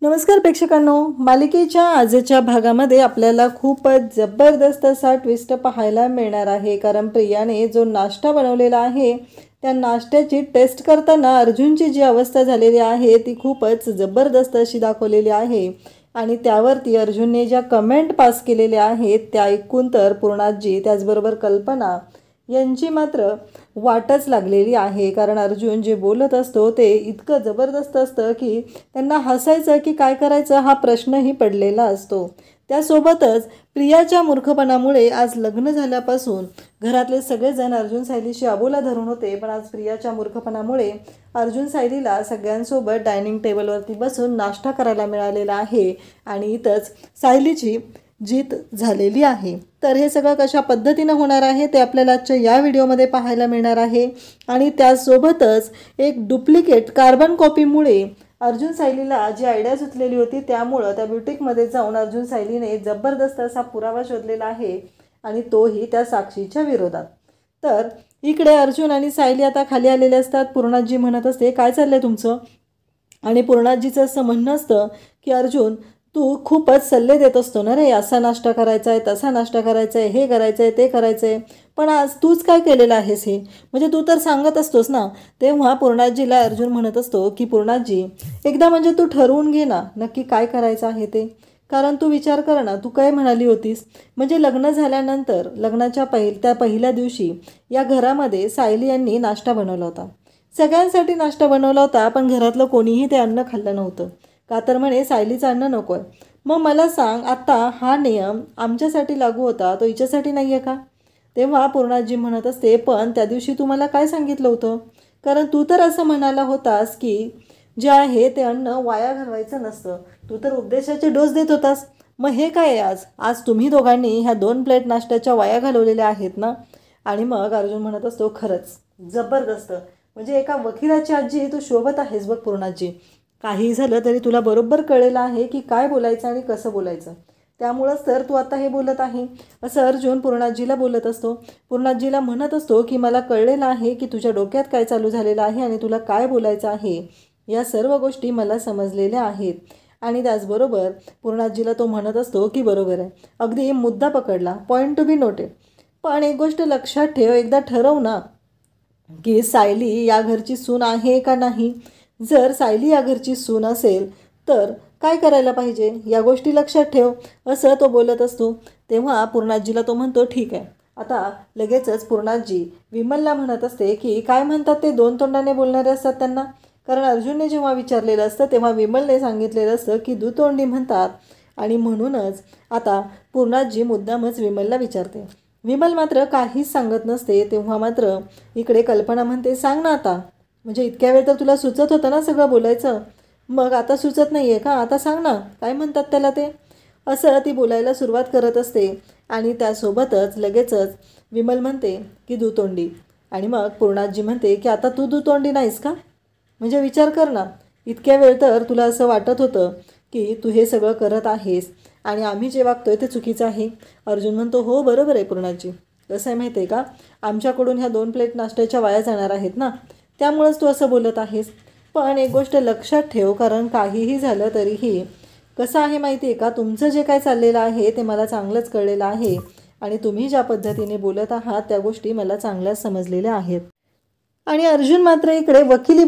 नमस्कार प्रेक्षकांनो, मालिकेच्या आजच्या भागामध्ये आपल्याला खूपच जबरदस्त असा ट्विस्ट पाहायला मिळणार आहे. कारण प्रियाने जो नाश्ता बनवलेला आहे त्या नाश्त्याची टेस्ट करताना अर्जुनची जी अवस्था झालेली आहे ती खूपच जबरदस्त अशी दाखवलेली आहे. आणि त्यावरती अर्जुनने ज्या कमेंट पास केलेल्या आहेत त्या ऐकून तर पूर्णाजी त्याचबरोबर कल्पना यांची मात्र वाटच लागलेली आहे. कारण अर्जुन जे बोलत असतो ते इतकं जबरदस्त असतं की त्यांना हसायचं की काय करायचं हा प्रश्नही पडलेला असतो. त्यासोबतच प्रियाच्या मूर्खपणामुळे आज लग्न झाल्यापासून घरातले सगळेजण अर्जुन सायलीशी अबोला धरून होते, पण आज प्रियाच्या मूर्खपणामुळे अर्जुन सायलीला सगळ्यांसोबत डायनिंग टेबलवरती बसून नाश्ता करायला मिळालेला आहे आणि इथंच सायलीची जीत झालेली आहे. तर हे सगळं कशा पद्धतीनं होणार आहे ते आपल्याला आजच्या या व्हिडिओमध्ये पाहायला मिळणार आहे. आणि त्यासोबतच एक डुप्लिकेट कार्बन कॉपीमुळे अर्जुन सायलीला जी आयडिया सुचलेली होती त्यामुळं त्या ब्युटिकमध्ये जाऊन अर्जुन सायलीने जबरदस्त असा पुरावा शोधलेला आहे आणि तोही त्या साक्षीच्या विरोधात. तर इकडे अर्जुन आणि सायली आता खाली आलेले असतात. पूर्णाजी म्हणत असते काय चाललंय तुमचं, आणि पूर्णाजीचं असं म्हणणं असतं की अर्जुन तू खूपच सल्ले देत असतो ना रे, असा नाश्ता करायचा आहे, तसा नाश्ता करायचा आहे, हे करायचं आहे, ते करायचं आहे, पण आज तूच काय केलेलं आहेस हे, म्हणजे तू तर सांगत असतोस ना. तेव्हा पूर्णाजीला अर्जुन म्हणत असतो की पूर्णाजी एकदा म्हणजे तू ठरवून घे ना नक्की काय करायचं आहे ते. कारण तू विचार कर ना, तू काय म्हणाली होतीस, म्हणजे लग्न झाल्यानंतर लग्नाच्या त्या पहिल्या दिवशी या घरामध्ये सायली यांनी नाश्ता बनवला होता, सगळ्यांसाठी नाश्ता बनवला होता, पण घरातलं कोणीही ते अन्न खाल्लं नव्हतं. का तर म्हणे सायलीचं अन्न नको आहे. मग मला सांग आता हा नियम आमच्यासाठी लागू होता तो हिच्यासाठी नाही आहे का. तेव्हा पूर्णाजी म्हणत असते पण त्या दिवशी तू मला काय सांगितलं होतं, कारण तू तर असं म्हणाला होतास की जे आहे ते अन्न वाया घालवायचं नसतं, तू तर उपदेशाचे डोस देत होतास. मग हे काय आहे आज, आज तुम्ही दोघांनी ह्या 2 प्लेट नाश्त्याच्या वाया घालवलेल्या आहेत ना. आणि मग अर्जुन म्हणत असतो खरंच जबरदस्त, म्हणजे एका वकिलाची आजी तू शोभत आहेस बघ पूर्णाजी. काही झालं तरी तुला बरोबर कळलेलं आहे की काय बोलायचं आणि कसं बोलायचं, त्यामुळंच तर तू आता हे बोलत आहे, असं अर्जुन पूर्णाजीला बोलत असतो. पूर्णाजीला म्हणत असतो की मला कळलेलं आहे की तुझ्या डोक्यात काय चालू झालेलं आहे आणि तुला काय बोलायचं आहे, या सर्व गोष्टी मला समजलेल्या आहेत. आणि त्याचबरोबर पूर्णाजीला तो म्हणत असतो की बरोबर आहे, अगदी मुद्दा पकडला, पॉईंट टू बी नोटेड. पण एक गोष्ट लक्षात ठेव, एकदा ठरव ना की सायली या घरची सून आहे का नाही. जर सायली या घरची सून असेल तर काय करायला पाहिजे या गोष्टी लक्षात ठेव, असं तो बोलत असतो. तेव्हा पूर्णाजीला तो म्हणतो ठीक आहे. आता लगेचच पूर्णाजी विमलला म्हणत असते की काय म्हणतात ते 2 तोंडाने बोलणारे असतात त्यांना. कारण अर्जुनने जेव्हा विचारलेलं असतं तेव्हा विमलने सांगितलेलं असतं की दुतोंडी म्हणतात, आणि म्हणूनच आता पूर्णाजी मुद्दामच विमलला विचारते. विमल मात्र काहीच सांगत नसते. तेव्हा मात्र इकडे कल्पना म्हणते सांग ना आता, म्हणजे इतक्या वेळ तर तुला सुचत होतं ना सगळं बोलायचं, मग आता सुचत नाही आहे का, आता सांग ना काय म्हणतात त्याला ते, असं ती बोलायला सुरुवात करत असते. आणि त्यासोबतच लगेचच विमल म्हणते की दुतोंडी, आणि मग पूर्णाजी म्हणते की आता तू दुतोंडी नाहीस का, म्हणजे विचार कर ना, इतक्या वेळ तर तुला असं वाटत होतं की तू हे सगळं करत आहेस आणि आम्ही जे वागतोय ते चुकीचं आहे. अर्जुन म्हणतो हो बरोबर आहे पूर्णाजी, कसं आहे माहिती आहे का, आमच्याकडून ह्या 2 प्लेट नाश्त्याच्या वाया जाणार आहेत ना, त्यामुळंच तू असं बोलत आहेस. पण एक गोष्ट लक्षात ठेव, कारण काहीही झालं तरीही कसं आहे माहिती आहे का, तुमचं जे काय चाललेलं आहे ते मला चांगलंच कळलेलं आहे आणि तुम्ही ज्या पद्धतीने बोलत आहात त्या गोष्टी मला चांगल्याच समजलेल्या आहेत. आणि अर्जुन मात्र इकडे वकिली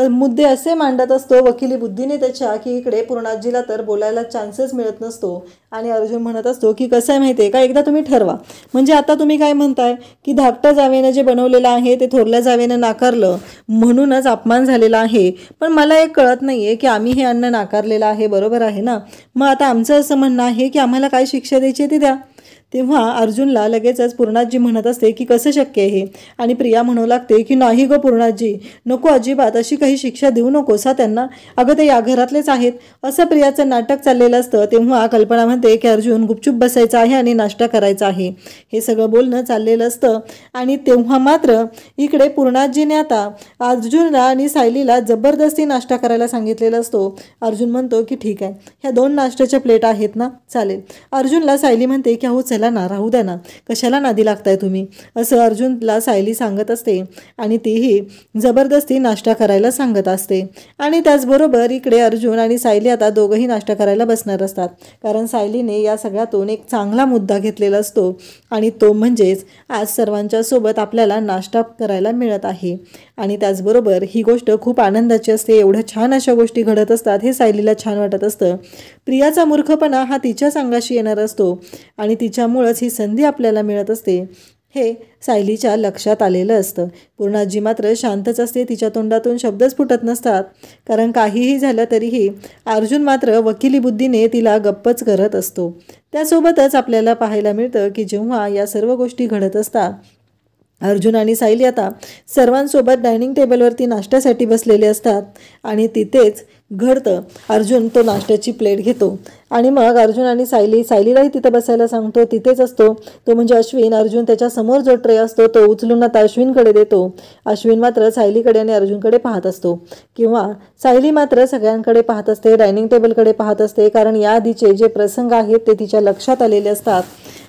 मुद्दे असे मांडत असतो वकिली बुद्धीने त्याच्या की इकडे पूर्णाजीला तर बोलायला चान्सेस मिळत नसतो. आणि अर्जुन म्हणत असतो की कसं आहे माहिती आहे का, एकदा तुम्ही ठरवा, म्हणजे आता तुम्ही काय म्हणताय की धाकट्या जावेनं जे बनवलेलं आहे ते थोरल्या जावेनं नाकारलं म्हणूनच अपमान झालेला आहे, पण मला एक कळत नाही आहे की आम्ही हे अन्न नाकारलेलं आहे, बरोबर आहे ना, मग आता आमचं असं म्हणणं आहे की आम्हाला काय शिक्षा द्यायची ती द्या. तेव्हा अर्जुनला लगेचच पूर्णाजी म्हणत असते की कसं शक्य आहे, आणि प्रिया म्हणू लागते की नाही गो पूर्णाजी, नको, अजिबात अशी काही शिक्षा देऊ नकोस हा त्यांना, अगं ते या घरातलेच आहेत, असं प्रियाचं नाटक चाललेलं असतं. तेव्हा कल्पना म्हणते की अर्जुन गुपचूप बसायचं आहे आणि नाश्ता करायचा आहे, हे सगळं बोलणं चाललेलं असतं. आणि तेव्हा मात्र इकडे पूर्णाजीने आता अर्जुनला आणि सायलीला जबरदस्ती नाश्ता करायला सांगितलेला असतो. अर्जुन म्हणतो की ठीक आहे, ह्या 2 नाश्त्याच्या प्लेट आहेत ना, चालेल. अर्जुनला सायली म्हणते की अहो चला ना, राहू द्या ना, कशाला नादी लागताय तुम्ही, असं अर्जुनला सायली सांगत असते आणि तीही जबरदस्ती नाश्ता करायला सांगत असते. आणि त्याचबरोबर इकडे अर्जुन आणि सायली आता दोघंही नाश्ता करायला बसणार असतात, कारण सायलीने या सगळ्यातून एक चांगला मुद्दा घेतलेला असतो आणि तो म्हणजेच आज सर्वांच्या सोबत आपल्याला नाश्ता करायला मिळत आहे. आणि त्याचबरोबर ही गोष्ट खूप आनंदाची असते. एवढ्या छान अशा गोष्टी घडत असतात, हे सायलीला छान वाटत असतं. प्रियाचा मूर्खपणा हा तिच्याच अंगाशी येणार असतो आणि तिच्यामुळंच ही संधी आपल्याला मिळत असते, हे सायलीच्या लक्षात आलेलं असतं. पूर्णाजी मात्र शांतच असते, तिच्या तोंडातून शब्दच फुटत नसतात, कारण काहीही झालं तरीही अर्जुन मात्र वकिली बुद्धीने तिला गप्पच करत असतो. त्यासोबतच आपल्याला पाहायला मिळतं की जेव्हा या सर्व गोष्टी घडत असतात, अर्जुन आणि सायली आता सर्वांसोबत डायनिंग टेबलवरती नाश्त्यासाठी बसलेले असतात आणि तिथेच घडतं. अर्जुन तो नाश्त्याची प्लेट घेतो आणि मग अर्जुन आणि सायलीलाही तिथं बसायला सांगतो. तिथेच असतो तो म्हणजे अश्विन. अर्जुन त्याच्या समोर जो ट्रे असतो तो उचलून आता अश्विनकडे देतो. अश्विन मात्र सायलीकडे आणि अर्जुनकडे पाहत असतो, किंवा सायली मात्र सगळ्यांकडे पाहत असते, डायनिंग टेबलकडे पाहत असते, कारण याआधीचे जे प्रसंग आहेत ते तिच्या लक्षात आलेले असतात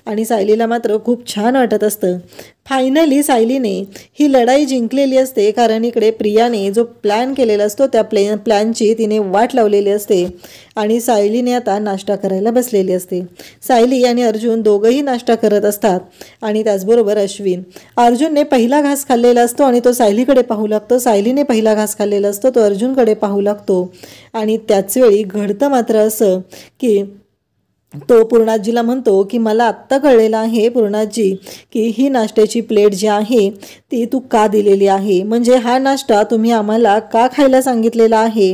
आणि सायलीला मात्र खूप छान वाटत असतं. फायनली सायलीने ही लढाई जिंकलेली असते, कारण इकडे प्रियाने जो प्लॅन केलेला असतो त्या प्लॅनची तिने वाट लावलेली असते आणि सायलीने आता नाश्ता करायला बसलेली असते. सायली आणि अर्जुन दोघंही नाश्ता करत असतात आणि त्याचबरोबर अर्जुनने पहिला घास खाल्लेला असतो आणि तो सायलीकडे पाहू लागतो. सायलीने पहिला घास खाल्लेला असतो तो अर्जुनकडे पाहू लागतो आणि त्याचवेळी घडतं मात्र असं की तो पूर्णाजीला म्हणतो की मला आत्ता कळलेलं आहे पूर्णाजी की ही नाश्त्याची प्लेट जी आहे ती तू का दिलेली आहे, म्हणजे हा नाश्ता तुम्ही आम्हाला का खायला सांगितलेला आहे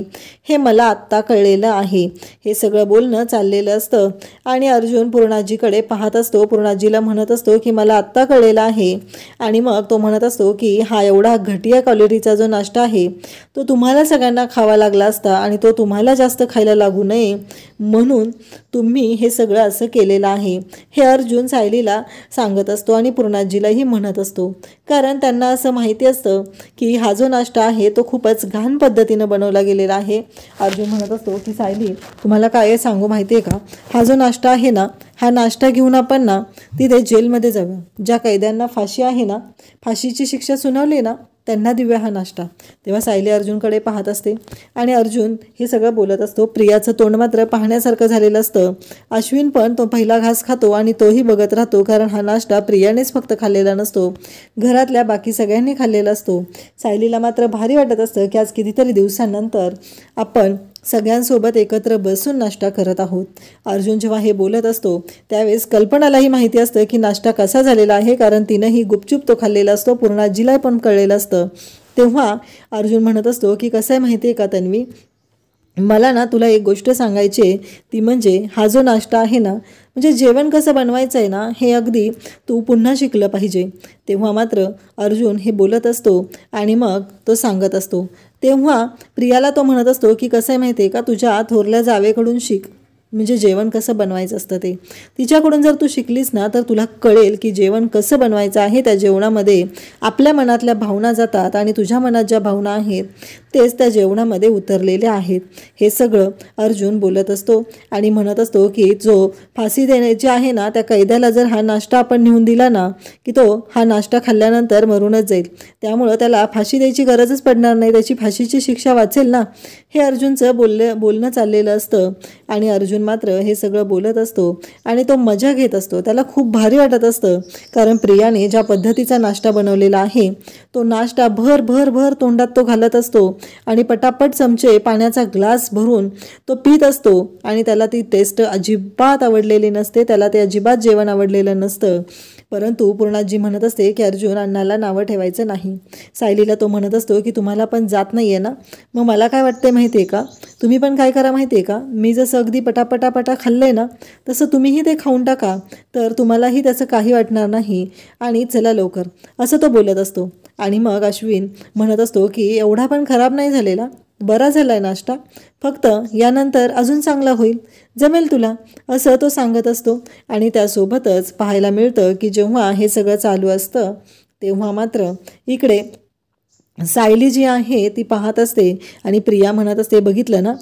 हे मला आत्ता कळलेलं आहे. हे सगळं बोलणं चाललेलं असतं आणि अर्जुन पूर्णाजीकडे पाहत असतो, पूर्णाजीला म्हणत असतो की मला आत्ता कळलेलं आहे. आणि मग तो म्हणत असतो की हा एवढा घटिया क्वालिटीचा जो नाश्ता आहे तो तुम्हाला सगळ्यांना खावा लागला असता आणि तो तुम्हाला जास्त खायला लागू नये म्हणून तुम्ही हे सगळं असं केलेलं आहे, हे अर्जुन सायलीला सांगत असतो आणि पूर्णाजीलाही म्हणत असतो, कारण त्यांना असं माहिती असतं की हा जो नाश्ता आहे तो खूपच घाण पद्धतीनं बनवला गेलेला आहे. अर्जुन म्हणत असतो की सायली तुम्हाला काय सांगू माहिती आहे का, हा जो नाश्ता आहे ना, हा नाश्ता घेऊन आपण ना तिथे जेलमध्ये जाऊया, ज्या कैद्यांना फाशी आहे ना, फाशीची शिक्षा सुनावली ना त्यांना देऊया हा नाश्ता. तेव्हा सायली अर्जुनकडे पाहत असते आणि अर्जुन हे सगळं बोलत असतो. प्रियाचं तोंड मात्र पाहण्यासारखं झालेलं असतं. अश्विन पण तो पहिला घास खातो आणि तोही बघत राहतो, कारण हा नाश्ता प्रियानेच फक्त खाल्लेला नसतो, घरातल्या बाकी सगळ्यांनी खाल्लेला असतो. सायलीला मात्र भारी वाटत असतं की आज कितीतरी दिवसांनंतर आपण सगळ्यांसोबत एकत्र बसून नाश्ता करत आहोत. अर्जुन जेव्हा हे बोलत असतो त्यावेळेस कल्पनालाही माहिती असतं की नाश्ता कसा झालेला आहे, कारण तिनंही गुपचूप तो खाल्लेला असतो, पूर्णाजीला पण कळलेलं असतं. तेव्हा अर्जुन म्हणत असतो की कसं आहे माहिती आहे का तन्वी, मला ना तुला एक गोष्ट सांगायची आहे, ती म्हणजे हा जो नाश्ता आहे ना, म्हणजे जेवण कसं बनवायचं आहे ना हे अगदी तू पुन्हा शिकलं पाहिजे. तेव्हा मात्र अर्जुन हे बोलत असतो आणि मग तो सांगत असतो. तेव्हा प्रियाला तो म्हणत असतो की कसं आहे माहिती आहे का, तुझ्या थोरल्या जावेकडून शिक, म्हणजे जेवण कसं बनवायचं असतं ते तिच्याकडून जर तू शिकलीस ना तर तुला कळेल की जेवण कसं बनवायचं आहे. त्या जेवणामध्ये आपल्या मनातल्या भावना जातात आणि तुझ्या मनात ज्या भावना आहेत तेच त्या जेवणामध्ये उतरलेले आहेत. हे सगळं अर्जुन बोलत असतो आणि म्हणत असतो की जो फाशी देण्याची आहे ना त्या कैद्याला जर हा नाश्ता आपण नेऊन दिला ना की तो हा नाश्ता खाल्ल्यानंतर मरूनच जाईल, त्यामुळं त्याला फाशी द्यायची गरजच पडणार नाही, त्याची फाशीची शिक्षा वाचेल ना, हे अर्जुनचं बोलणं चाललेलं असतं. आणि अर्जुन मात्र हे सगळं बोलत असतो आणि तो मजा घेत असतो. त्याला खूप भारी वाटत असतं, कारण प्रियाने ज्या पद्धतीचा नाश्ता बनवलेला आहे तो नाश्ता भर भर भर तोंडात तो घालत असतो आणि पटापट चमचे पाण्याचा ग्लास भरून तो पीत असतो आणि त्याला ती टेस्ट अजिबात आवडलेली नसते, त्याला ते अजिबात जेवण आवडलेलं नसतं. परंतु पूर्णाजी म्हणत असते की अर्जुन अण्णाला नावं ठेवायचं नाही. सायलीला तो म्हणत असतो की तुम्हाला पण जात नाही आहे ना, मग मला काय वाटते माहिती आहे का, तुम्ही पण काय करा माहिती आहे का, मी जसं अगदी पटापटा खाल्लं आहे ना तसं तुम्हीही ते खाऊन टाका, तर तुम्हालाही त्याचं काही वाटणार नाही आणि चला लवकर, असं तो बोलत असतो. आणि मग अश्विन म्हणत असतो की एवढा पण खराब नाही झालेला, बरा झाला आहे नाश्ता, फक्त यानंतर अजून चांगला होईल, जमेल तुला, असं तो सांगत असतो. आणि त्यासोबतच पाहायला मिळतं की जेव्हा हे सगळं चालू असतं तेव्हा मात्र इकडे सायली जी आहे ती पाहत असते आणि प्रिया म्हणत असते, बघितलं ना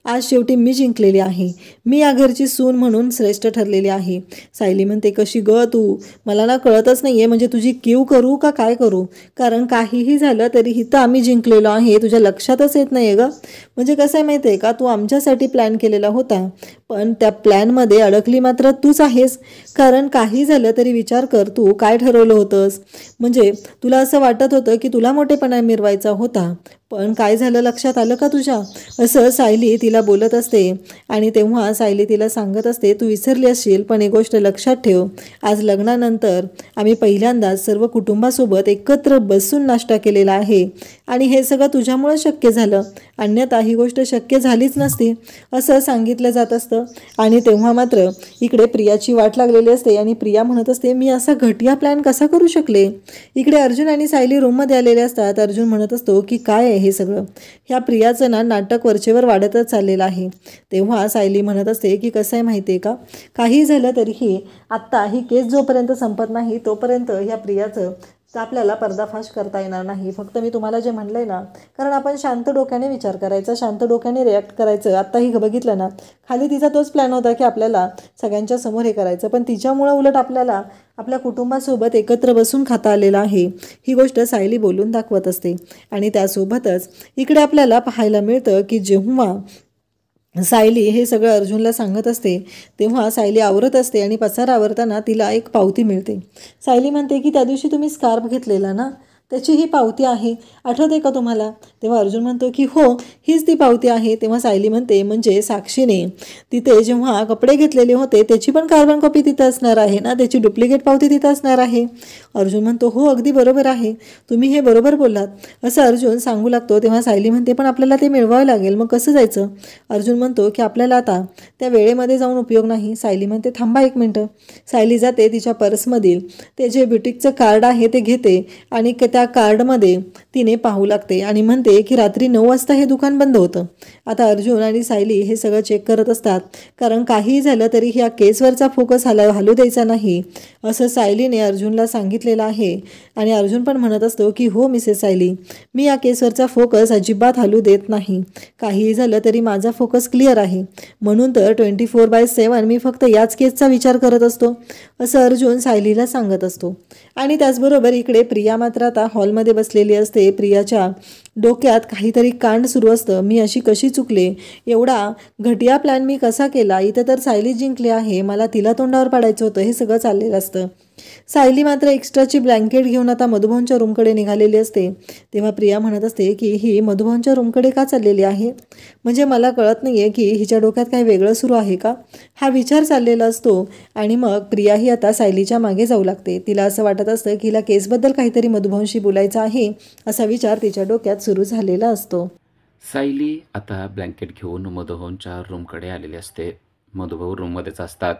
आज शेवटी मी जिंकलेली आहे, मी या घरची सून म्हणून श्रेष्ठ ठरलेली आहे. सायली म्हणते, कशी ग तू? मला ना कळतच नाही आहे, म्हणजे तुझी कीव करू का काय करू? कारण काहीही झालं तरी इथं आम्ही जिंकलेलो आहे, तुझ्या लक्षातच येत नाही आहे ग. म्हणजे कसं आहे माहिती आहे का, तू आमच्यासाठी प्लॅन केलेला होता, पण त्या प्लॅनमध्ये अडकली मात्र तूच आहेस. कारण काही झालं तरी विचार कर, तू काय ठरवलं होतंस? म्हणजे तुला असं वाटत होतं की तुला मोठेपणा मिरवायचा होता, पण काय झालं लक्षात आलं का तुझ्या? असं सायली तिला बोलत असते. आणि तेव्हा सायली तिला सांगत असते, तू विसरली असशील पण एक गोष्ट लक्षात ठेव, आज लग्नानंतर आम्ही पहिल्यांदाच सर्व कुटुंबासोबत एकत्र बसून नाश्ता केलेला आहे आणि हे सगळं तुझ्यामुळं शक्य झालं, अन्यथा ही गोष्ट शक्य झालीच नसती, असं सांगितलं जात असतं. आणि तेव्हा मात्र इकडे प्रियाची वाट लागलेली असते आणि प्रिया म्हणत असते, मी असा घटिया प्लॅन कसा करू शकले? इकडे अर्जुन आणि सायली रूममध्ये आलेले असतात. अर्जुन म्हणत असतो की काय आहे हे सगळं? ह्या प्रियाचं ना नाटक वरचेवर वाढतच चाललेलं आहे. तेव्हा सायली म्हणत असते की कसं आहे माहिती आहे का, काही झालं तरीही आत्ता ही केस जोपर्यंत संपत नाही तोपर्यंत ह्या प्रियाचं तर आपल्याला पर्दाफाश करता येणार नाही. फक्त मी तुम्हाला जे म्हणलंय ना, कारण आपण शांत डोक्याने विचार करायचा, शांत डोक्याने रिॲक्ट करायचं. आत्ताही बघितलं ना, खाली तिचा तोच प्लॅन होता की आपल्याला सगळ्यांच्या समोर हे करायचं, पण तिच्यामुळं उलट आपल्याला आपल्या कुटुंबासोबत एकत्र बसून खाता आलेलं आहे, ही गोष्ट सायली बोलून दाखवत असते. आणि त्यासोबतच इकडे आपल्याला पाहायला मिळतं की जेव्हा सायली हे सगळं अर्जुनला सांगत असते तेव्हा सायली आवरत असते आणि पसार आवरताना तिला एक पावती मिळते. सायली म्हणते की त्या दिवशी तुम्ही स्कार्फ घेतलेला ना, त्याची ही पावती आहे, आठवते का तुम्हाला? तेव्हा अर्जुन म्हणतो की हो, हीच ती पावती आहे. तेव्हा सायली म्हणते, म्हणजे साक्षीने तिथे जेव्हा कपडे घेतलेले होते त्याची पण कार्बन कॉपी तिथं असणार आहे ना, त्याची डुप्लिकेट पावती तिथं असणार आहे. अर्जुन म्हणतो, हो अगदी बरोबर आहे, तुम्ही हे बरोबर बोललात, असं अर्जुन सांगू लागतो. तेव्हा सायली म्हणते, पण आपल्याला ते मिळवावं लागेल, मग कसं जायचं? अर्जुन म्हणतो की आपल्याला आता त्या वेळेमध्ये जाऊन उपयोग नाही. सायली म्हणते, थांबा एक मिनटं. सायली जाते तिच्या पर्समधील ते जे ब्युटिकचं कार्ड आहे ते घेते आणि त्या कार्डमध्ये तिने पाहू लागते आणि म्हणते की रात्री 9 वाजता हे दुकान बंद होतं. आता अर्जुन आणि सायली हे सगळं चेक करत असतात, कारण काहीही झालं तरी ह्या केसवरचा फोकस हलू द्यायचा नाही असं सायलीने अर्जुनला सांगितलेलं आहे. आणि अर्जुन पण म्हणत असतो की हो मिसेस सायली, मी या केसवरचा फोकस अजिबात हलू देत नाही, काहीही झालं तरी माझा फोकस क्लिअर आहे, म्हणून तर 24/7 मी फक्त याच केसचा विचार करत असतो, असं अर्जुन सायलीला सांगत असतो. आणि त्याचबरोबर इकडे प्रिया मात्र आता हॉलमध्ये बसलेली असते. प्रियाच्या डोक्यात काहीतरी कांड सुरू असतं. मी अशी कशी चुकले, एवढा घटिया प्लॅन मी कसा केला, इथं तर सायली जिंकली आहे, मला तिला तोंडावर पाडायचं होतं, हे सगळं चाललेलं असतं. सायली मात्र एक्स्ट्राची ब्लँकेट घेऊन आता मधुभाऊंच्या रूमकडे निघालेली असते. तेव्हा प्रिया म्हणत असते की ही मधुभाऊंच्या रूमकडे का चाललेली आहे? म्हणजे मला कळत नाही आहे की हिच्या डोक्यात काही वेगळं सुरू आहे का, हा विचार चाललेला असतो. आणि मग प्रियाही आता सायलीच्या मागे जाऊ लागते. तिला असं वाटत असतं की हिला केसबद्दल काहीतरी मधुभाऊंशी बोलायचं आहे, असा विचार तिच्या डोक्यात सुरू झालेला असतो. सायली आता ब्लँकेट घेऊन मधुभाऊंच्या रूमकडे आलेली असते. मधुभाऊ रूममध्येच असतात.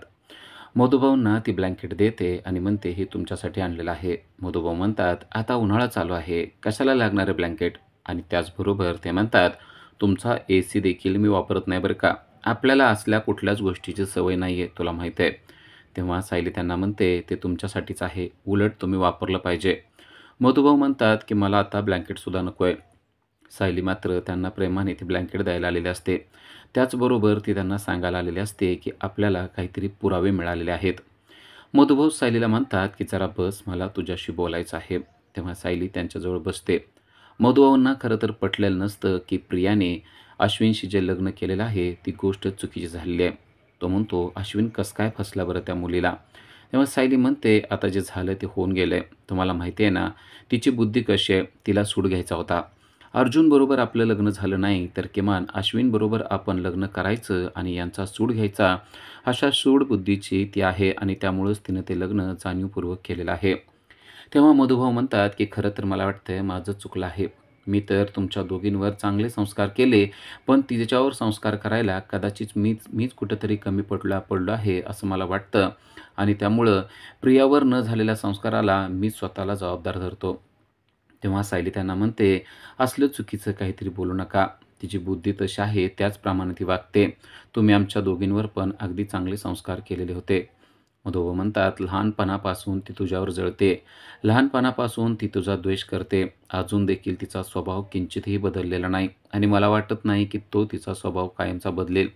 मधुभाऊंना ती ब्लँकेट देते आणि म्हणते, हे तुमच्यासाठी आणलेलं आहे. मधुभाऊ म्हणतात, आता उन्हाळा चालू आहे, कशाला लागणार आहे ब्लँकेट? आणि त्याचबरोबर ते म्हणतात, तुमचा AC देखील मी वापरत नाही बरं का, आपल्याला असल्या कुठल्याच गोष्टीची सवय नाही आहे, तुला माहीत आहे. तेव्हा सायली त्यांना म्हणते, ते तुमच्यासाठीच आहे, उलट तुम्ही वापरलं पाहिजे. मधुभाऊ म्हणतात की मला आता ब्लँकेटसुद्धा नको आहे. सायली मात्र त्यांना प्रेमाने ती ब्लँकेट द्यायला आलेली असते. त्याचबरोबर ती त्यांना सांगायला आलेली असते की आपल्याला काहीतरी पुरावे मिळालेले आहेत. मधुभाऊ सायलीला म्हणतात की जरा बस, मला तुझ्याशी बोलायचं आहे. तेव्हा सायली त्यांच्याजवळ बसते. मधुभाऊंना खरं तर पटलेलं नसतं की प्रियाने अश्विनशी जे लग्न केलेलं आहे ती गोष्ट चुकीची झालेली आहे. तो म्हणतो, अश्विन कसं काय फसला बरं त्या मुलीला? तेव्हा सायली म्हणते, आता जे झालं ते होऊन गेलं आहे, तुम्हाला माहिती आहे ना तिची बुद्धी कशी आहे, तिला सूड घ्यायचा होता. अर्जुन बरोबर आपलं लग्न झालं नाही तर किमान अश्विन बरोबर आपण लग्न करायचं आणि यांचा सूड घ्यायचा, अशा सूड बुद्धीची ती आहे आणि त्यामुळंच तिनं ते लग्न जाणीवपूर्वक केलेलं आहे. तेव्हा मधुभाऊ म्हणतात की खरं तर मला वाटतं माझं चुकलं आहे, मी तर तुमच्या दोघींवर चांगले संस्कार केले, पण तिच्यावर संस्कार करायला कदाचित मीच कुठंतरी कमी पडलो आहे असं मला वाटतं आणि त्यामुळं प्रियावर न झालेल्या संस्काराला मी स्वतःला जबाबदार धरतो. तेव्हा सायली त्यांना म्हणते, असलं चुकीचं काहीतरी बोलू नका, तिची बुद्धी तशी आहे त्याचप्रमाणे ती वागते, तुम्ही आमच्या दोघींवर पण अगदी चांगले संस्कार केलेले होते. मधुभाऊ म्हणतात, लहानपणापासून ती तुझ्यावर जळते. लहानपणापासून ती तुझा द्वेष करते. अजून देखील तिचा स्वभाव किंचितही बदललेला नाही आणि मला वाटत नाही की तो तिचा स्वभाव कायमचा बदलेल.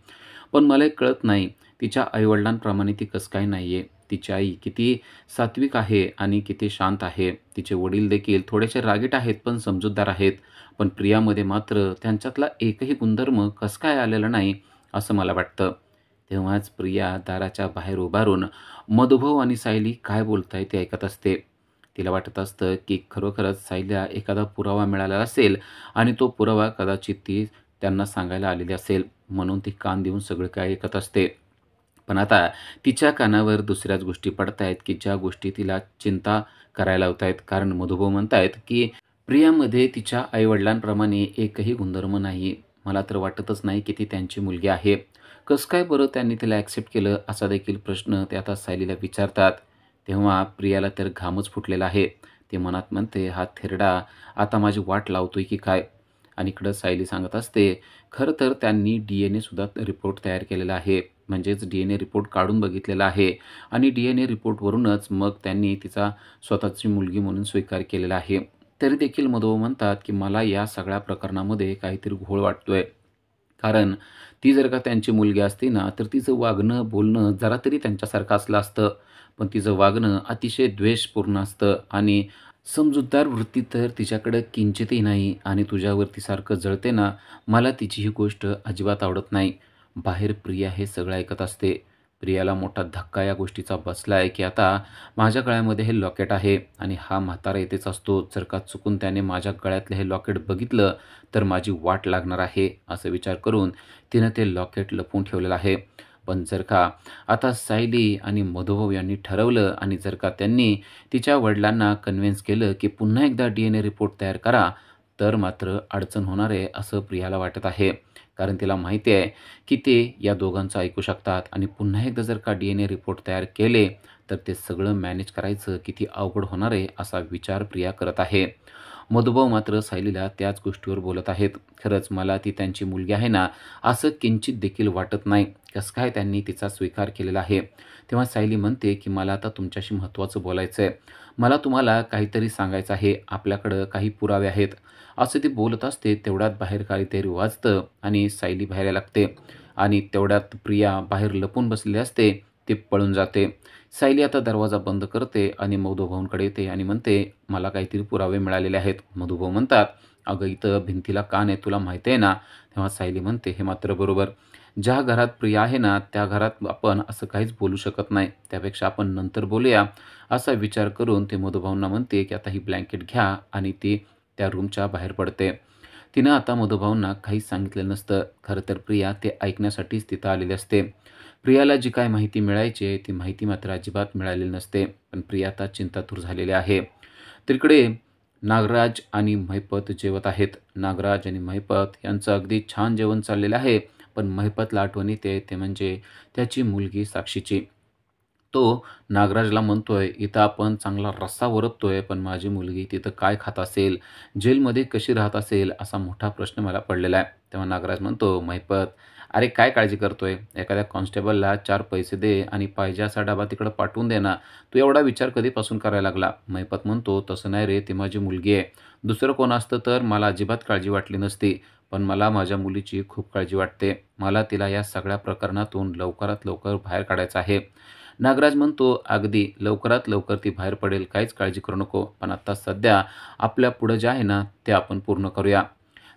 पण मला एक कळत नाही, तिच्या आई-वडिलांप्रमाणे ती कसं काय नाही आहे? तिची आई किती सात्विक आहे आणि किती शांत आहे. तिचे वडील देखील थोडेसे रागीट आहेत, पण समजूतदार आहेत. पण प्रियामध्ये मात्र त्यांच्यातला एकही गुणधर्म कसं काय आलेला नाही, असं मला वाटतं. तेव्हाच प्रिया दाराच्या बाहेर उभारून मधुभाऊ आणि सायली काय बोलताय ते ऐकत असते. तिला वाटत असतं की खरोखरच सायलीला एखादा पुरावा मिळाला असेल आणि तो पुरावा कदाचित ती त्यांना सांगायला आलेली असेल, म्हणून ती कान देऊन सगळं काही ऐकत असते. पण आता तिच्या कानावर दुसऱ्याच गोष्टी पडतायत, की ज्या गोष्टी तिला चिंता करायला लावतायत. कारण मधुभाऊ म्हणतायत, की प्रियामध्ये तिच्या आई-वडिलांप्रमाणे एकही गुणधर्म नाही. मला तर वाटतच नाही, की ती त्यांची मुलगी आहे. कसं काय बरं त्यांनी तिला ॲक्सेप्ट केलं? असा देखील प्रश्न ते आता सायलीला विचारतात. तेव्हा प्रियाला तर घामच फुटलेला आहे. ती मनात म्हणते, "हा थेरडा आता माझी वाट लावतोय की काय?" आणि इकडं सायली सांगत असते, "खरं तर त्यांनी DNA सुद्धा रिपोर्ट तयार केलेला आहे. म्हणजेच DNA रिपोर्ट काढून बघितलेला आहे आणि DNA रिपोर्टवरूनच मग त्यांनी तिचा स्वतःची मुलगी म्हणून स्वीकार केलेला आहे." तरी देखील मधुभाऊ म्हणतात, की "मला या सगळ्या प्रकरणामध्ये काहीतरी घोळ वाटतोय." कारण ती जर का त्यांची मुलगी असती ना, तर तिचं वागणं, बोलणं जरा तरी त्यांच्यासारखं असलं असतं. पण तिचं वागणं अतिशय द्वेषपूर्ण असतं आणि समजूतदार वृत्ती तर तिच्याकडे किंचितही नाही आणि तुझ्यावरती सारखं जळते ना, मला तिची ही गोष्ट अजिबात आवडत नाही. बाहेर प्रिया हे सगळं ऐकत असते. प्रियाला मोठा धक्का या गोष्टीचा बसला आहे, की आता माझ्या गळ्यामध्ये हे लॉकेट आहे आणि हा म्हातारा येथेच असतो. जर का चुकून त्याने माझ्या गळ्यातलं हे लॉकेट बघितलं, तर माझी वाट लागणार आहे, असा विचार करून तिनं ते लॉकेट लपवून ठेवलेलं आहे. पण जर का आता सायली आणि मधुभाऊ यांनी ठरवलं आणि जर का त्यांनी तिच्या वडिलांना कन्व्हिन्स केलं, की पुन्हा एकदा DNA रिपोर्ट तयार करा, तर मात्र अडचण होणार आहे, असं प्रियाला वाटत आहे. कारण तिला माहिती आहे, की ते या दोघांचं ऐकू शकतात आणि पुन्हा एकदा जर का DNA रिपोर्ट तयार केले, तर ते सगळं मॅनेज करायचं किती अवघड होणार आहे, असा विचार प्रिया करत आहे. मधुभाऊ मात्र सायलीला त्याच गोष्टीवर बोलत आहेत. खरंच मला ती त्यांची मुलगी आहे ना, असं किंचित देखील वाटत नाही. कसं काय त्यांनी तिचा स्वीकार केलेला आहे. तेव्हा सायली म्हणते, की "मला आता तुमच्याशी महत्त्वाचं बोलायचं आहे. मला तुम्हाला काहीतरी सांगायचं आहे. आपल्याकडं काही पुरावे आहेत." असं ती बोलत असते. तेवढ्यात बाहेर काहीतरी वाजतं आणि सायली बाहेर यायला लागते आणि तेवढ्यात प्रिया बाहेर लपून बसलेली असते. ती पळून जाते. सायली आता दरवाजा बंद करते आणि मधुभाऊंकडे येते आणि म्हणते, "मला काहीतरी पुरावे मिळालेले आहेत." मधुभाऊ म्हणतात, "अगं इथं भिंतीला कान आहे, तुला माहिती आहे ना?" तेव्हा सायली म्हणते, "हे मात्र बरोबर. ज्या घरात प्रिया आहे ना, त्या घरात आपण असं काहीच बोलू शकत नाही. त्यापेक्षा आपण नंतर बोलूया." असा विचार करून ते मधुभाऊंना म्हणते, की "आता ही ब्लँकेट घ्या." आणि ती त्या रूमच्या बाहेर पडते. तिनं आता मधुभाऊंना काहीच सांगितलेलं नसतं. खरं तर प्रिया ते ऐकण्यासाठीच तिथं आलेली असते. प्रियाला जी काय माहिती मिळायची आहे, ती माहिती मात्र अजिबात मिळालेली नसते. पण प्रिया आता चिंतातूर झालेली आहे. तर इकडे नागराज आणि महिपत जेवत आहेत. नागराज आणि महिपत यांचं अगदी छान जेवण चाललेलं आहे. पण महिपतला आठवण येते, ते म्हणजे त्याची मुलगी साक्षीची. तो नागराजला म्हणतोय, "इथं आपण चांगला रस्सा ओरबतोय, पण माझी मुलगी तिथं काय खात असेल? जेलमध्ये कशी राहत असेल?" असा मोठा प्रश्न मला पडलेला आहे. तेव्हा नागराज म्हणतो, "महिपत, अरे काय काळजी करतोय? एखाद्या कॉन्स्टेबलला 4 पैसे दे आणि पाहिजे असा डबा तिकडं पाठवून दे ना. तू एवढा विचार कधीपासून करायला लागला?" महिपत म्हणतो, "तसं नाही रे, ती माझी मुलगी आहे. दुसरं कोण असतं तर मला अजिबात काळजी वाटली नसती. पण मला माझ्या मुलीची खूप काळजी वाटते. मला तिला या सगळ्या प्रकरणातून लवकरात लवकर बाहेर काढायचं आहे." नागराज म्हणतो, "अगदी लवकरात लवकर ती बाहेर पडेल, काहीच काळजी करू नको. पण आत्ता सध्या आपल्या पुढं जे आहे ना, ते आपण पूर्ण करूया."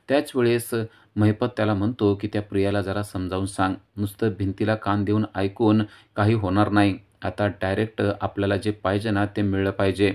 त्याच वेळेस महिपत त्याला म्हणतो, की "त्या प्रियाला जरा समजावून सांग. नुसतं भिंतीला कान देऊन ऐकून काही होणार नाही. आता डायरेक्ट आपल्याला जे पाहिजे ना, ते मिळलं पाहिजे.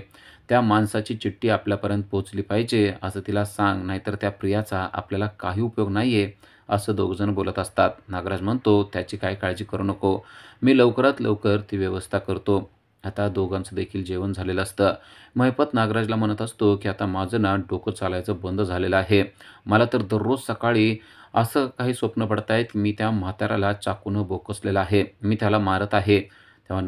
त्या माणसाची चिठ्ठी आपल्यापर्यंत पोहोचली पाहिजे, असं तिला सांग. नाहीतर त्या प्रियाचा आपल्याला काही उपयोग नाही आहे." असं दोघंजण बोलत असतात. नागराज म्हणतो, "त्याची काही काळजी करू नको. मी लवकरात लवकर ती व्यवस्था करतो." आता दोघांचं देखील जेवण झालेलं असतं. महिपत नागराजला म्हणत असतो, की "आता माझं ना डोकं चालायचं बंद झालेलं आहे. मला तर दररोज सकाळी असं काही स्वप्न पडतायत, की मी त्या म्हाताऱ्याला चाकूनं बोकसलेलं आहे. मी त्याला मारत आहे." तेव्हा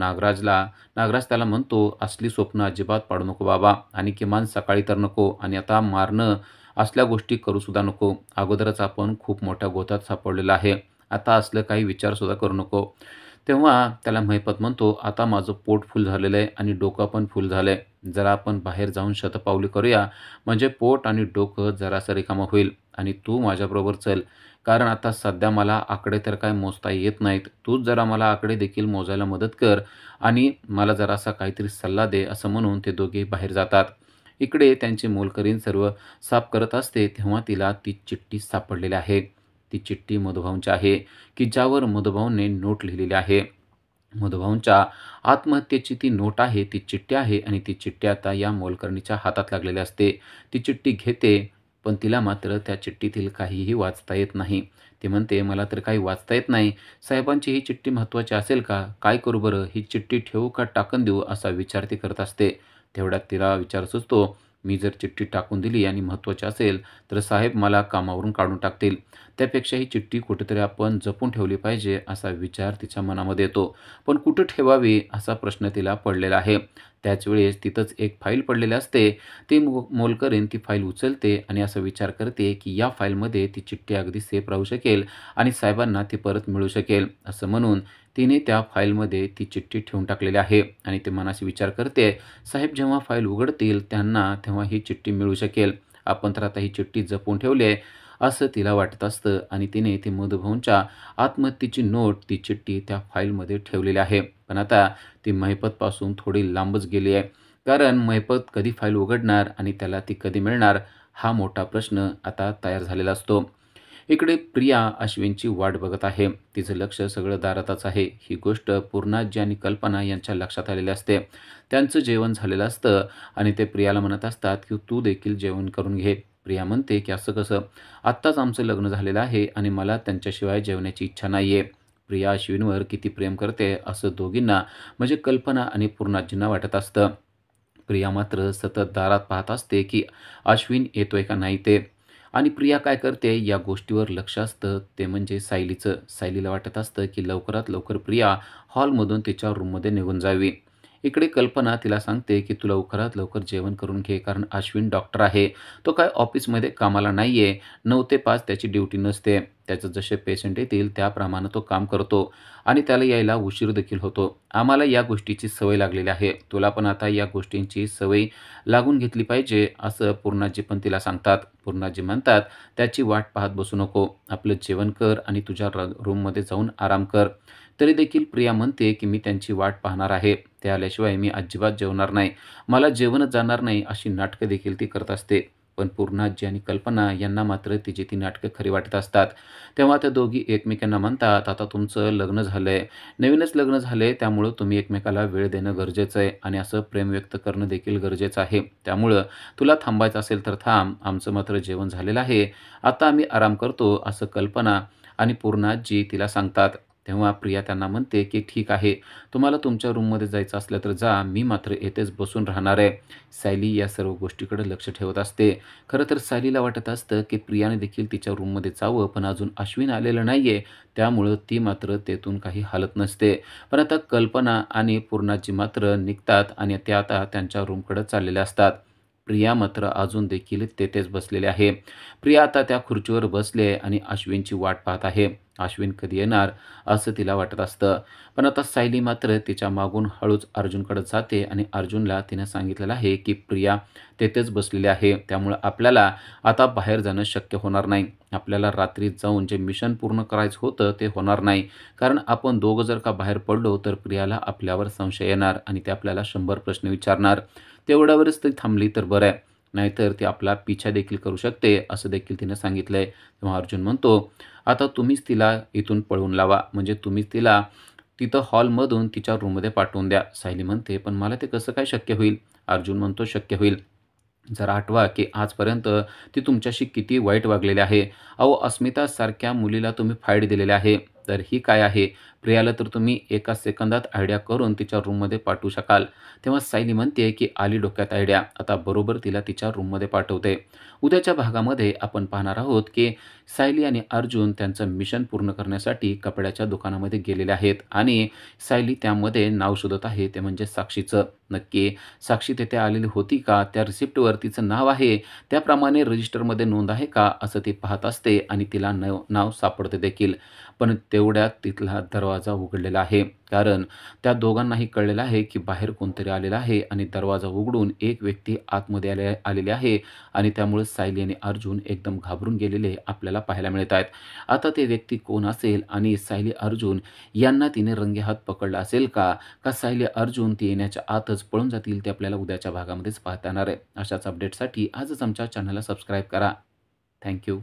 नागराज त्याला म्हणतो, "असली स्वप्न अजिबात पाडू नको बाबा आणि किमान सकाळी तर नको आणि आता मारणं असल्या गोष्टी करूसुद्धा नको. अगोदरच आपण खूप मोठ्या गोत्यात सापडलेलो आहे. आता असलं काही विचारसुद्धा करू नको." तेव्हा त्याला महिपत म्हणतो, "आता माझं पोट फुल झालेलं आहे आणि डोकं पण फुल झालं आहे. जरा आपण बाहेर जाऊन शतपावली करूया, म्हणजे पोट आणि डोकं जरासं रिकामं होईल आणि तू माझ्याबरोबर चल. कारण आता सध्या मला आकडे तर काय मोजता येत नाहीत. तूच जरा मला आकडे देखील मोजायला मदत कर आणि मला जरासा काहीतरी सल्ला दे." असं म्हणून ते दोघे बाहेर जातात. इकडे त्यांची मोलकरीण सर्व साफ करत असते, तेव्हा तिला ती चिठ्ठी सापडलेली आहे. ती चिठ्ठी मधुभाऊंची आहे, की ज्यावर मधुभाऊंनी नोट लिहिलेली आहे. मधुभाऊंच्या आत्महत्येची ती नोट आहे, ती चिठ्ठी आहे आणि ती चिठ्ठी आता या मोलकरणीच्या हातात लागलेली असते. ती चिठ्ठी घेते, पण तिला मात्र त्या चिठ्ठीतील काहीही वाचता येत नाही. ती म्हणते, "मला तर काही वाचता येत नाही. साहेबांची ही चिठ्ठी महत्त्वाची असेल का? काय करू बरं? ही चिठ्ठी ठेवू का टाकून देऊ?" असा विचार ती करत असते. तेवढ्यात तिला विचार सुचतो, "मी जर चिठ्ठी टाकून दिली आणि महत्त्वाची असेल, तर साहेब मला कामावरून काढून टाकतील. त्यापेक्षा ही चिठ्ठी कुठेतरी आपण जपून ठेवली पाहिजे." असा विचार तिच्या मनामध्ये येतो. पण कुठं ठेवावी असा प्रश्न तिला पडलेला आहे. त्याच वेळेस तिथंच एक फाईल पडलेली असते. ती मोलकरीण ती फाईल उचलते आणि असा विचार करते, की या फाईलमध्ये ती चिठ्ठी अगदी सेफ राहू शकेल आणि साहेबांना ती परत मिळू शकेल. असं म्हणून तिने त्या फाईलमध्ये ती चिठ्ठी ठेवून टाकलेली आहे आणि ती मनाशी विचार करते, साहेब जेव्हा फाईल उघडतील त्यांना तेव्हा ही चिठ्ठी मिळू शकेल. आपण तर आता ही चिठ्ठी जपून ठेवली आहे, असं तिला वाटत असतं आणि तिने ती मधुभाऊंच्या आत्महत्येची नोट, ती चिठ्ठी त्या फाईलमध्ये ठेवलेली आहे. पण आता ती महिपतपासून थोडी लांबच गेली आहे. कारण महिपत कधी फाईल उघडणार आणि त्याला ती कधी मिळणार, हा मोठा प्रश्न आता तयार झालेला असतो. इकडे प्रिया अश्विनची वाट बघत आहे. तिचं लक्ष सगळं दारातच आहे. ही गोष्ट पूर्णाजी आणि कल्पना यांच्या लक्षात आलेली असते. त्यांचं जेवण झालेलं असतं आणि ते प्रियाला म्हणत असतात, की "तू देखील जेवण करून घे." प्रिया म्हणते, की "असं कसं? आत्ताच आमचं लग्न झालेलं आहे आणि मला त्यांच्याशिवाय जेवण्याची इच्छा नाही आहे." प्रिया अश्विनवर किती प्रेम करते असं दोघींना म्हणजे कल्पना आणि पूर्णाजींना वाटत असतं. प्रिया मात्र सतत दारात पाहत असते, की अश्विन येतोय का नाही ते. आणि प्रिया काय करते या गोष्टीवर लक्ष असतं, ते म्हणजे सायलीचं. सायलीला वाटत असतं, की लवकरात लवकर प्रिया हॉलमधून तिच्या रूममध्ये निघून जावी. इकडे कल्पना तिला सांगते, की "तू लवकरात लवकर जेवण करून घे, कारण अश्विन डॉक्टर आहे. तो काय ऑफिसमध्ये कामाला नाही आहे. 9 ते 5 त्याची ड्युटी नसते. त्याचं जसे पेशंट येतील त्याप्रमाणे तो काम करतो आणि त्याला यायला उशीर देखील होतो. आम्हाला या गोष्टीची सवय लागलेली आहे. तुला पण आता या गोष्टींची सवय लागून घेतली पाहिजे." असं पूर्णाजी पण तिला सांगतात. पूर्णाजी म्हणतात, "त्याची वाट पाहत बसू नको. आपलं जेवण कर आणि तुझ्या रूममध्ये जाऊन आराम कर." तरी देखील प्रिया म्हणते, की "मी त्यांची वाट पाहणार आहे. ते आल्याशिवाय मी अजिबात जेवणार नाही. मला जेवणच जाणार नाही." अशी नाटकं देखील ती करत असते. पण पूर्णाजी आणि कल्पना यांना मात्र तिची ती नाटकं खरी वाटत असतात. तेव्हा त्या दोघी एकमेकांना म्हणतात, "आता तुमचं लग्न झालंय. नवीनच लग्न झालंय, त्यामुळं तुम्ही एकमेकाला वेळ देणं गरजेचं आहे आणि असं प्रेम व्यक्त करणं देखील गरजेचं आहे. त्यामुळं तुला थांबायचं असेल तर थांब. आमचं मात्र जेवण झालेलं आहे. आता आम्ही आराम करतो." असं कल्पना आणि पूर्णाजी तिला सांगतात. तेव्हा प्रिया त्यांना म्हणते, की "ठीक आहे. तुम्हाला तुमच्या रूममध्ये जायचं असलं तर जा. मी मात्र येथेच बसून राहणार आहे." सायली या सर्व गोष्टीकडे लक्ष ठेवत असते. खरं तर सायलीला वाटत असतं, की प्रियाने देखील तिच्या रूममध्ये जावं, पण अजून अश्विन आलेलं नाहीये. त्यामुळं ती मात्र तेथून काही हालत नसते. पण आता कल्पना आणि पूर्णाजी मात्र निघतात आणि त्या आता त्यांच्या रूमकडे चाललेल्या असतात. प्रिया मात्र अजून देखील तेथेच बसलेली आहे. प्रिया आता त्या खुर्चीवर बसली आहे आणि अश्विनची वाट पाहत आहे. अश्विन कधी येणार असं तिला वाटत असतं. पण आता सायली मात्र तिच्या मागून हळूच अर्जुनकडे जाते आणि अर्जुनला तिने सांगितलेलं आहे, की प्रिया तेथेच बसलेली आहे. त्यामुळं आपल्याला आता बाहेर जाणं शक्य होणार नाही. आपल्याला रात्री जाऊन जे मिशन पूर्ण करायचं होतं ते होणार नाही. कारण आपण दोघं जर का बाहेर पडलो तर प्रियाला आपल्यावर संशय येणार आणि ती आपल्याला 100 प्रश्न विचारणार. तेवढ्यावरच ती थांबली तर बरं आहे. नाहीतर ती आपला पिछा देखील करू शकते, असं देखील तिने सांगितलंय. तेव्हा अर्जुन म्हणतो, "आता तुम्हीच तिला इथून पळवून लावा. म्हणजे तुम्हीच तिला तिथं हॉलमधून तिच्या रूममध्ये पाठवून द्या." सायली म्हणते, "पण मला ते कसं काय शक्य होईल?" अर्जुन म्हणतो, "शक्य होईल. जरा आठवा, की आजपर्यंत ती तुमच्याशी किती वाईट वागलेली आहे. अहो, अस्मितासारख्या मुलीला तुम्ही फाईट दिलेली आहे. तर ही काय आहे? प्रियाला तर तुम्ही एका सेकंदात आयडिया करून तिच्या रूममध्ये पाठवू शकाल." तेव्हा सायली म्हणते, की "आली डोक्यात आयडिया. आता बरोबर तिला तिच्या रूममध्ये पाठवते." उद्याच्या भागामध्ये आपण पाहणार आहोत, की सायली आणि अर्जुन त्यांचं मिशन पूर्ण करण्यासाठी कपड्याच्या दुकानामध्ये गेलेले आहेत आणि सायली त्यामध्ये नाव शोधत आहे, ते म्हणजे साक्षीचं. नक्की साक्षी तिथे आलेली होती का? त्या रिसिप्टवर तिचं नाव आहे त्याप्रमाणे रजिस्टरमध्ये नोंद आहे का? असं ती पाहत असते आणि तिला नाव सापडते देखील. पण तेवढ्यात तिथला दरवाजा उघडलेला आहे. कारण त्या दोघांनाही कळलेलं आहे की बाहेर कोणतरी आलेलं आहे आणि दरवाजा उघडून एक व्यक्ती आतमध्ये आलेली आहे आणि त्यामुळे सायली आणि अर्जुन एकदम घाबरून गेलेले आपल्याला पाहायला मिळत आहेत. आता ते व्यक्ती कोण असेल आणि सायली अर्जुन यांना तिने रंगेहात पकडलं असेल का? का सायली अर्जुन ती येण्याच्या आतच पळून जातील, ते आपल्याला उद्याच्या भागामध्येच पाहता येणार आहे. अशाच अपडेटसाठी आजच आमच्या चॅनलला सबस्क्राईब करा. Thank you.